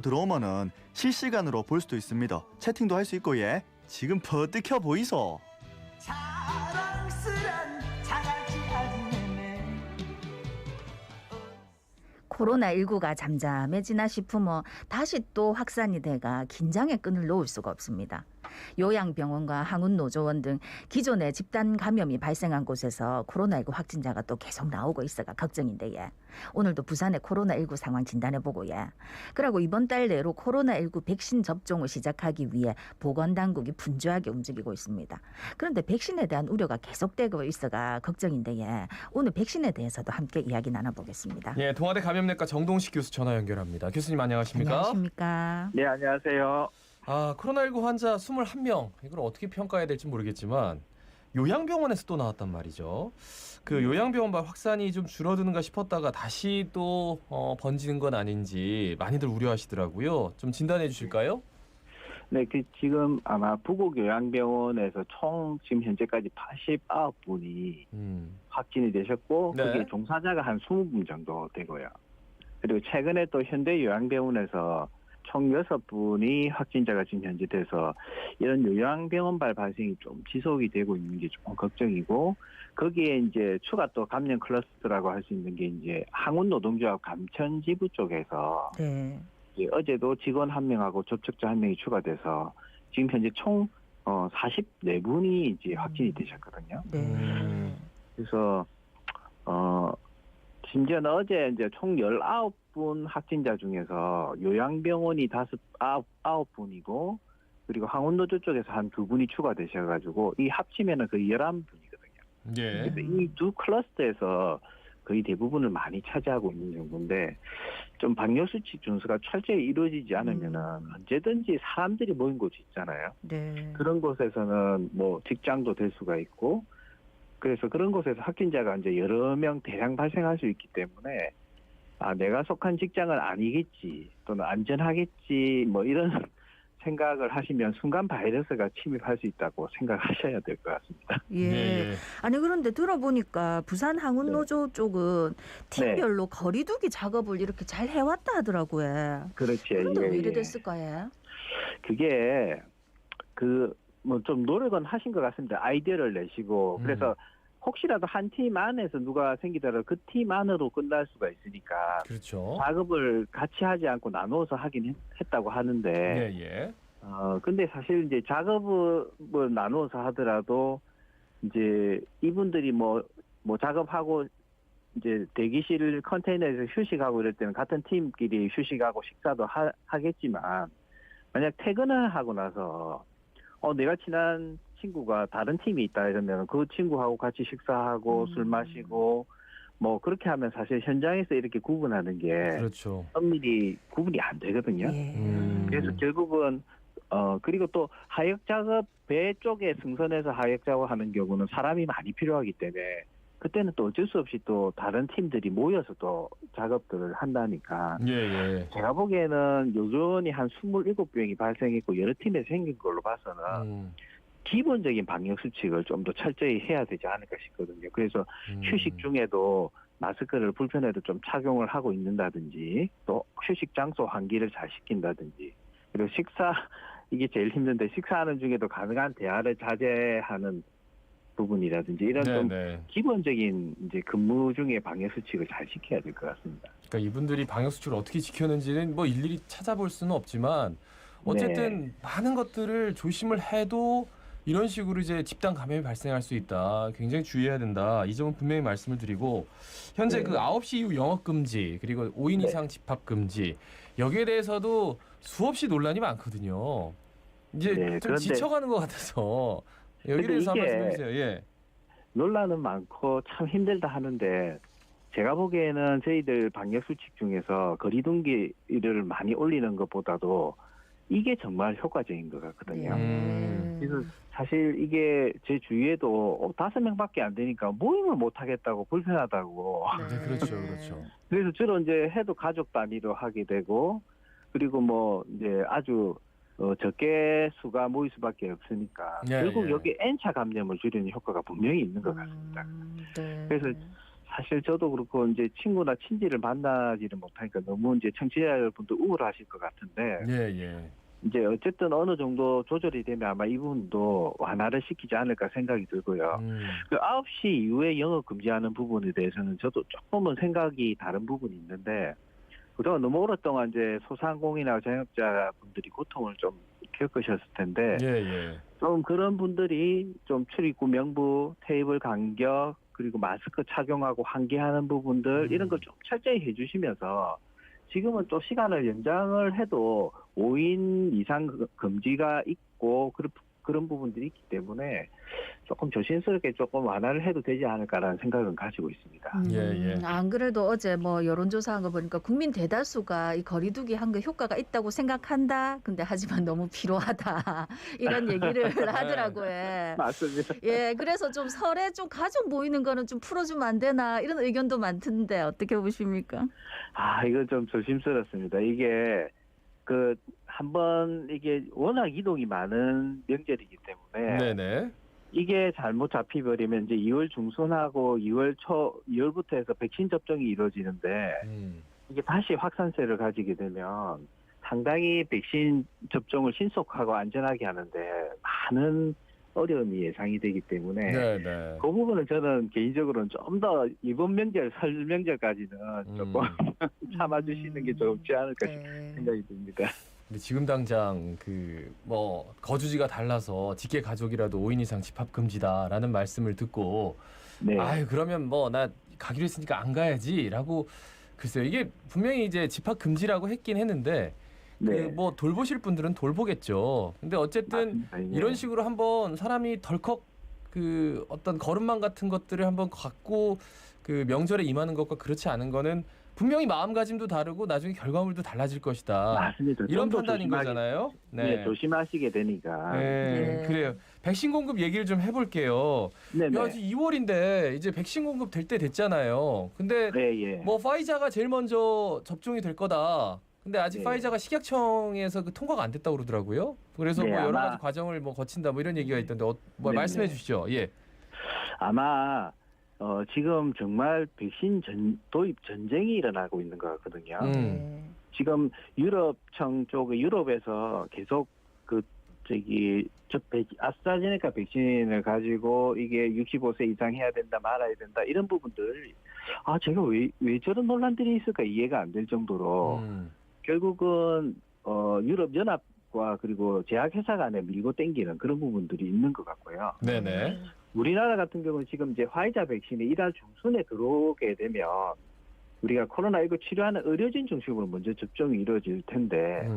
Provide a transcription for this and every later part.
들어오면은 실시간으로 볼 수도 있습니다. 채팅도 할 수 있고 예. 지금 버뜩혀 보이소. 자랑스런 자갈치 아지매매. 코로나19가 잠잠해지나 싶으면 다시 또 확산이 돼가 긴장의 끈을 놓을 수가 없습니다. 요양병원과 항운노조원 등 기존에 집단 감염이 발생한 곳에서 코로나19 확진자가 또 계속 나오고 있어가 걱정인데 예. 오늘도 부산의 코로나19 상황 진단해보고 예. 그리고 이번 달 내로 코로나19 백신 접종을 시작하기 위해 보건당국이 분주하게 움직이고 있습니다. 그런데 백신에 대한 우려가 계속되고 있어가 걱정인데 예. 오늘 백신에 대해서도 함께 이야기 나눠보겠습니다. 예, 동아대 감염내과 정동식 교수 전화 연결합니다. 교수님 안녕하십니까? 안녕하십니까? 네, 안녕하세요. 코로나19 환자 21명. 이걸 어떻게 평가해야 될지 모르겠지만 요양병원에서 또 나왔단 말이죠. 그 요양병원 확산이 좀 줄어드는가 싶었다가 다시 또 번지는 건 아닌지 많이들 우려하시더라고요. 좀 진단해 주실까요? 네, 지금 아마 부곡요양병원에서 총 지금 현재까지 89분이 확진이 되셨고, 네. 그게 종사자가 한 20분 정도 되고요. 그리고 최근에 또 현대요양병원에서 총 6분이 확진자가 지금 현재 돼서 이런 요양병원발 발생이 좀 지속이 되고 있는 게 조금 걱정이고, 거기에 이제 추가 또 감염 클러스터라고 할 수 있는 게 이제 항운노동조합 감천지부 쪽에서 네. 어제도 직원 1명하고 접촉자 1명이 추가돼서 지금 현재 총 44분이 이제 확진이 되셨거든요. 네. 그래서 심지어는 어제 이제 총 19분 확진자 중에서 요양병원이 9분이고 그리고 항운노조 쪽에서 한 2분이 추가되셔가지고 이 합치면은 거의 11분이거든요. 예. 그래서 이 두 클러스터에서 거의 대부분을 많이 차지하고 있는 정도인데 좀 방역수칙 준수가 철저히 이루어지지 않으면은 언제든지 사람들이 모인 곳이 있잖아요. 네. 그런 곳에서는 뭐 직장도 될 수가 있고 그래서 그런 곳에서 확진자가 이제 여러 명 대량 발생할 수 있기 때문에 내가 속한 직장은 아니겠지 또는 안전하겠지 뭐 이런 생각을 하시면 순간 바이러스가 침입할 수 있다고 생각하셔야 될 것 같습니다. 예. 아니 그런데 들어보니까 부산 항운노조 쪽은 팀별로 거리두기 작업을 이렇게 잘 해왔다 하더라고요. 그렇지. 그런데 왜 이래 됐을까요? 그게 뭐 좀 노력은 하신 것 같습니다. 아이디어를 내시고 그래서 혹시라도 한 팀 안에서 누가 생기더라도 그 팀 안으로 끝날 수가 있으니까 그렇죠. 작업을 같이 하지 않고 나누어서 하긴 했다고 하는데 예. 근데 사실 이제 작업을 나누어서 하더라도 이제 이분들이 뭐 작업하고 이제 대기실 컨테이너에서 휴식하고 이럴 때는 같은 팀끼리 휴식하고 식사도 하겠지만 만약 퇴근을 하고 나서 내가 친한 친구가 다른 팀이 있다 이러면 그 친구하고 같이 식사하고 술 마시고 뭐 그렇게 하면 사실 현장에서 이렇게 구분하는 게 그렇죠. 엄밀히 구분이 안 되거든요. 예. 그래서 결국은 그리고 또 하역 작업 배 쪽에 승선해서 하역 작업하는 경우는 사람이 많이 필요하기 때문에 그때는 또 어쩔 수 없이 또 다른 팀들이 모여서 또 작업들을 한다니까. 예. 제가 보기에는 여전히 한 27병이 발생했고 여러 팀에서 생긴 걸로 봐서는 기본적인 방역 수칙을 좀 더 철저히 해야 되지 않을까 싶거든요. 그래서 휴식 중에도 마스크를 불편해도 좀 착용을 하고 있는다든지 또 휴식 장소 환기를 잘 시킨다든지 그리고 이게 제일 힘든데 식사하는 중에도 가능한 대화를 자제하는 부분이라든지 이런 좀 기본적인 이제 근무 중에 방역 수칙을 잘 지켜야 될 것 같습니다. 그러니까 이분들이 방역 수칙을 어떻게 지켰는지는 뭐 일일이 찾아볼 수는 없지만 어쨌든 많은 것들을 조심을 해도 이런 식으로 이제 집단 감염이 발생할 수 있다. 굉장히 주의해야 된다. 이 점은 분명히 말씀을 드리고 현재 그 9시 이후 영업 금지 그리고 5인 이상 집합 금지 여기에 대해서도 수없이 논란이 많거든요. 이제 좀 지쳐가는 것 같아서 여기에 대해서 한 말씀 해주세요. 예. 논란은 많고 참 힘들다 하는데 제가 보기에는 저희들 방역 수칙 중에서 거리두기를 많이 올리는 것보다도 이게 정말 효과적인 것 같거든요. 그래서 사실 이게 제 주위에도 5명밖에 안 되니까 모임을 못 하겠다고 불편하다고. 네, 그렇죠. 그래서 주로 이제 해도 가족 단위로 하게 되고 그리고 뭐 이제 아주 적게 수가 모일 수밖에 없으니까 결국 여기 N차 감염을 줄이는 효과가 분명히 있는 것 같습니다. 그래서 사실 저도 그렇고 이제 친구나 친지를 만나지를 못하니까 너무 이제 청취자분들 우울하실 것 같은데 예. 이제 어쨌든 어느 정도 조절이 되면 아마 이 부분도 완화를 시키지 않을까 생각이 들고요. 그 9시 이후에 영업 금지하는 부분에 대해서는 저도 조금은 생각이 다른 부분이 있는데 그동안 너무 오랫동안 이제 소상공인이나 자영업자분들이 고통을 좀 겪으셨을 텐데 예. 좀 그런 분들이 좀 출입구 명부, 테이블 간격 그리고 마스크 착용하고 환기하는 부분들 이런 걸 좀 철저히 해주시면서 지금은 또 시간을 연장을 해도 5인 이상 금지가 있고 그런 부분들이 있기 때문에 조금 조심스럽게 조금 완화를 해도 되지 않을까라는 생각은 가지고 있습니다. 예. 안 그래도 어제 뭐 여론조사한 거 보니까 국민 대다수가 이 거리두기 한 거 효과가 있다고 생각한다. 근데 하지만 너무 필요하다. 이런 얘기를 하더라고요. 맞습니다. 예, 그래서 좀 설에 좀 가족 모이는 거는 좀 풀어주면 안 되나 이런 의견도 많던데 어떻게 보십니까? 이거 좀 조심스럽습니다. 이게 한번 이게 워낙 이동이 많은 명절이기 때문에 네네. 이게 잘못 잡히버리면 이제 2월 중순하고 2월부터 해서 백신 접종이 이루어지는데 이게 다시 확산세를 가지게 되면 상당히 백신 접종을 신속하고 안전하게 하는데 많은 어려움이 예상이 되기 때문에 네네. 그 부분은 저는 개인적으로는 좀 더 이번 명절, 설 명절까지는 조금 참아주시는 게 좋지 않을까 생각이 듭니다. 근데 지금 당장 뭐 거주지가 달라서 직계 가족이라도 5인 이상 집합 금지다라는 말씀을 듣고 네. 아유 그러면 뭐 나 가기로 했으니까 안 가야지라고 글쎄요 이게 분명히 이제 집합 금지라고 했긴 했는데 네. 뭐 돌보실 분들은 돌보겠죠. 근데 어쨌든 맞습니다. 예. 이런 식으로 한번 사람이 덜컥 어떤 걸음망 같은 것들을 한번 갖고 명절에 임하는 것과 그렇지 않은 거는 분명히 마음가짐도 다르고 나중에 결과물도 달라질 것이다. 맞습니다. 이런 좀더 판단인 거잖아요. 네, 조심하시게 되니까. 네, 그래요. 백신 공급 얘기를 좀 해볼게요. 네네. 야, 이제 2월인데 이제 백신 공급 될 때 됐잖아요. 근데 예. 뭐 파이자가 제일 먼저 접종이 될 거다. 근데 아직 네. 파이자가 식약청에서 통과가 안 됐다고 그러더라고요. 그래서 네, 뭐 여러 아마- 가지 과정을 뭐 거친다 뭐 이런 얘기가 있던데 뭐 네네. 말씀해 주시죠. 예. 아마 지금 정말 백신 도입 전쟁이 일어나고 있는 것 같거든요. 지금 유럽청 쪽에 유럽에서 계속 아스트라제네카 백신을 가지고 이게 65세 이상 해야 된다 말아야 된다 이런 부분들 제가 왜 저런 논란들이 있을까 이해가 안 될 정도로 결국은 유럽 연합과 그리고 제약회사 간에 밀고 땡기는 그런 부분들이 있는 것 같고요. 네네. 우리나라 같은 경우는 지금 이제 화이자 백신이 1월 중순에 들어오게 되면 우리가 코로나19 치료하는 의료진 중심으로 먼저 접종이 이루어질 텐데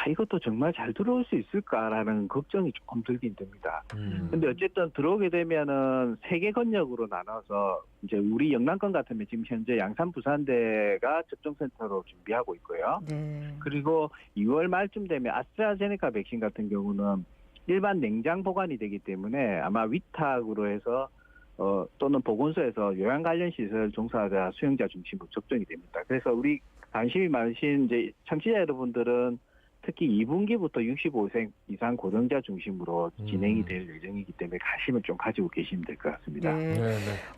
이것도 정말 잘 들어올 수 있을까라는 걱정이 조금 들긴 됩니다. 근데 어쨌든 들어오게 되면은 세계 권역으로 나눠서 이제 우리 영남권 같으면 지금 현재 양산 부산대가 접종센터로 준비하고 있고요. 네. 그리고 2월 말쯤 되면 아스트라제네카 백신 같은 경우는 일반 냉장 보관이 되기 때문에 아마 위탁으로 해서 또는 보건소에서 요양 관련 시설 종사자 수용자 중심으로 접종이 됩니다. 그래서 우리 관심이 많으신 이제 청취자 여러분들은 특히 2분기부터 65세 이상 고령자 중심으로 진행이 될 예정이기 때문에 관심을 좀 가지고 계시면 될 것 같습니다. 네. 네네.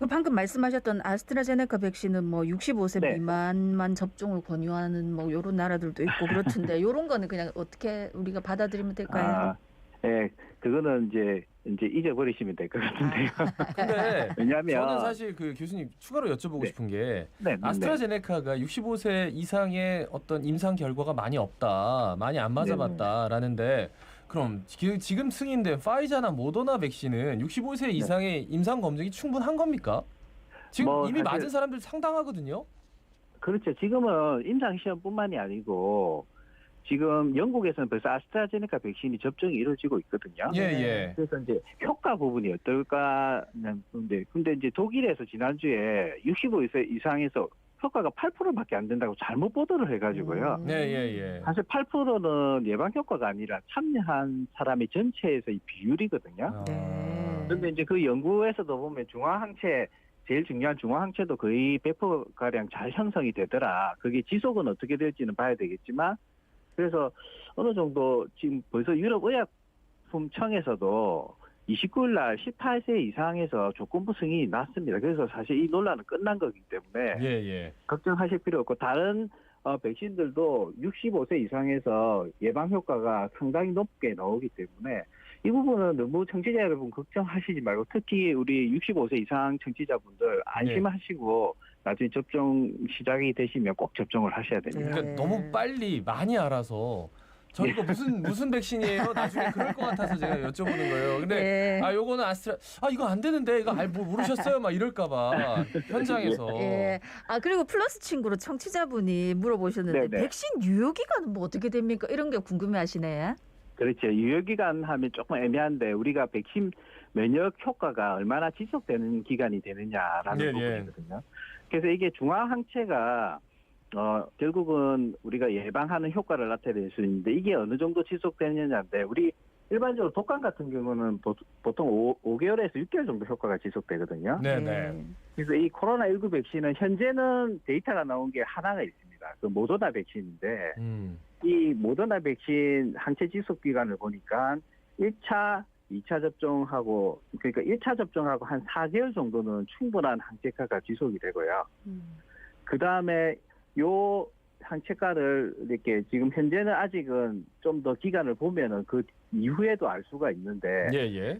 방금 말씀하셨던 아스트라제네카 백신은 뭐 65세 네. 미만만 접종을 권유하는 뭐 이런 나라들도 있고 그렇던데 이런 거는 그냥 어떻게 우리가 받아들이면 될까요? 네, 그거는 이제 잊어버리시면 될 것 같은데요. 근데 왜냐하면 저는 사실 교수님 추가로 여쭤보고 네. 싶은 게 네, 아스트라제네카가 65세 이상의 어떤 임상 결과가 많이 없다, 많이 안 맞아봤다라는데 그럼 지금 승인된 파이자나 모더나 백신은 65세 이상의 임상 검증이 충분한 겁니까? 지금 뭐 이미 사실- 맞은 사람들 상당하거든요. 그렇죠. 지금은 임상 시험뿐만이 아니고 지금 영국에서는 벌써 아스트라제네카 백신이 접종이 이루어지고 있거든요. 예. 그래서 이제 효과 부분이 어떨까는 근데 이제 독일에서 지난주에 65세 이상에서 효과가 8%밖에 안 된다고 잘못 보도를 해가지고요. 예. 사실 8%는 예방 효과가 아니라 참여한 사람의 전체에서의 비율이거든요. 네. 그런데 이제 그 연구에서도 보면 중화항체 제일 중요한 중화항체도 거의 100%가량 잘 형성이 되더라. 그게 지속은 어떻게 될지는 봐야 되겠지만 그래서 어느 정도 지금 벌써 유럽의약품청에서도 29일 날 18세 이상에서 조건부 승인이 났습니다. 그래서 사실 이 논란은 끝난 거기 때문에 예. 걱정하실 필요 없고 다른 백신들도 65세 이상에서 예방 효과가 상당히 높게 나오기 때문에 이 부분은 너무 청취자 여러분 걱정하시지 말고 특히 우리 65세 이상 청취자분들 안심하시고 나중에 접종 시작이 되시면 꼭 접종을 하셔야 됩니다. 그러니까 너무 빨리 많이 알아서 저 이거 무슨 백신이에요? 나중에 그럴 것 같아서 제가 여쭤보는 거예요. 근데 요거는 이거 안 되는데 이거 뭐 모르셨어요? 막 이럴까봐 현장에서. 예. 그리고 플러스 친구로 청취자분이 물어보셨는데 네네. 백신 유효 기간은 뭐 어떻게 됩니까? 이런 게 궁금해하시네. 그렇죠. 유효기간 하면 조금 애매한데 우리가 백신 면역 효과가 얼마나 지속되는 기간이 되느냐라는 부분이거든요. 그래서 이게 중화항체가 결국은 우리가 예방하는 효과를 나타낼 수 있는데 이게 어느 정도 지속되느냐인데 우리 일반적으로 독감 같은 경우는 보통 5개월에서 6개월 정도 효과가 지속되거든요. 네네. 그래서 이 코로나19 백신은 현재는 데이터가 나온 게 하나가 있습니다. 그 모더나 백신인데 이 모더나 백신 항체 지속 기간을 보니까 1차, 2차 접종하고 그러니까 1차 접종하고 한 4개월 정도는 충분한 항체가가 지속이 되고요. 그 다음에 요 항체가를 이렇게 지금 현재는 아직은 좀 더 기간을 보면은 그 이후에도 알 수가 있는데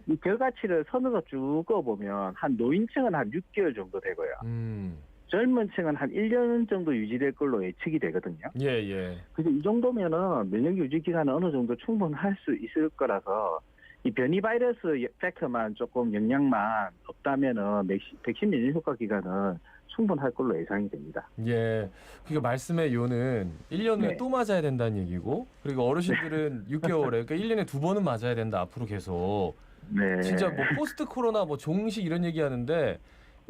이 결과치를 선으로 쭉 그어보면 한 노인층은 한 6개월 정도 되고요. 젊은 층은 한 1년 정도 유지될 걸로 예측이 되거든요. 그래서 이 정도면은 면역 유지 기간은 어느 정도 충분할 수 있을 거라서 이 변이 바이러스 팩터만 조금 영향만 없다면은 백신 면역 효과 기간은 충분할 걸로 예상이 됩니다. 그러니까 말씀의 요는 1년 후에 또 맞아야 된다는 얘기고 그리고 어르신들은 6개월에 그러니까 1년에 2번은 맞아야 된다 앞으로 계속. 진짜 뭐 포스트 코로나 뭐 종식 이런 얘기하는데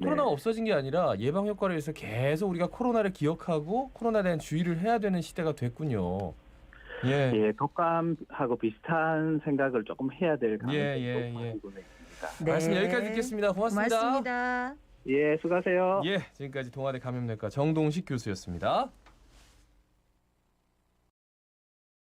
코로나가 없어진 게 아니라 예방 효과를 위해서 계속 우리가 코로나를 기억하고 코로나에 대한 주의를 해야 되는 시대가 됐군요. 독감하고 비슷한 생각을 조금 해야 될 가능성이 높아지고 있습니다. 말씀 여기까지 듣겠습니다. 고맙습니다. 고맙습니다. 수고하세요. 지금까지 동아대 감염내과 정동식 교수였습니다.